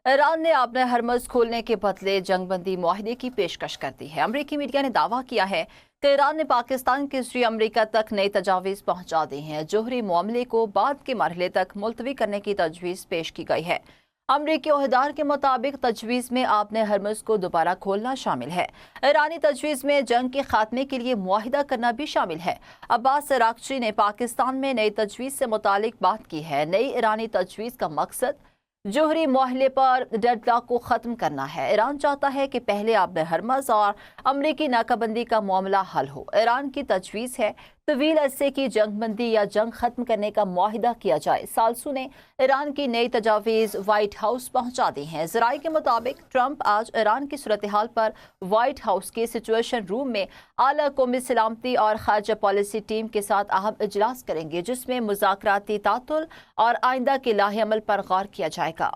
Iran ने अपने हरमज खोलने के बदले जंग बंदी मुआहदे की पेशकश कर दी है। अमरीकी मीडिया ने दावा किया है कि ईरान ने पाकिस्तान के जरिए अमरीका तक नई तजावीज़ पहुंचा दी हैं। जोहरी मामले को बाद के मरहले तक मुलतवी करने की तजवीज़ पेश की गई है। अमरीकी ओहदेदार के मुताबिक तजवीज़ में आपने हरमज को दोबारा खोलना शामिल है। ईरानी तजवीज़ में जंग के खात्मे के लिए मुआहिदा करना भी शामिल है। अब्बास अरागची ने पाकिस्तान में नई तजवीज़ से मुतालिक बात की है। नई ईरानी तजवीज़ का मकसद जोहरी माहले पर डेडलॉक को ख़त्म करना है। ईरान चाहता है कि पहले आपने हरमज और अमरीकी नाकाबंदी का मामला हल हो। ईरान की तजवीज़ है तवील अरसे की जंग बंदी या जंग ख़त्म करने का मुआहिदा किया जाए। सालसू ने ईरान की नई तजावीज़ वाइट हाउस पहुंचा दी हैं। ज़राए के मुताबिक ट्रंप आज ईरान की सूरत हाल पर वाइट हाउस के सिचुएशन रूम में आला कौमी सलामती और खारजा पॉलिसी टीम के साथ अहम इजलास करेंगे, जिसमें मुज़ाकराती तातुल और आइंदा के लाहे अमल पर गौर किया जाएगा।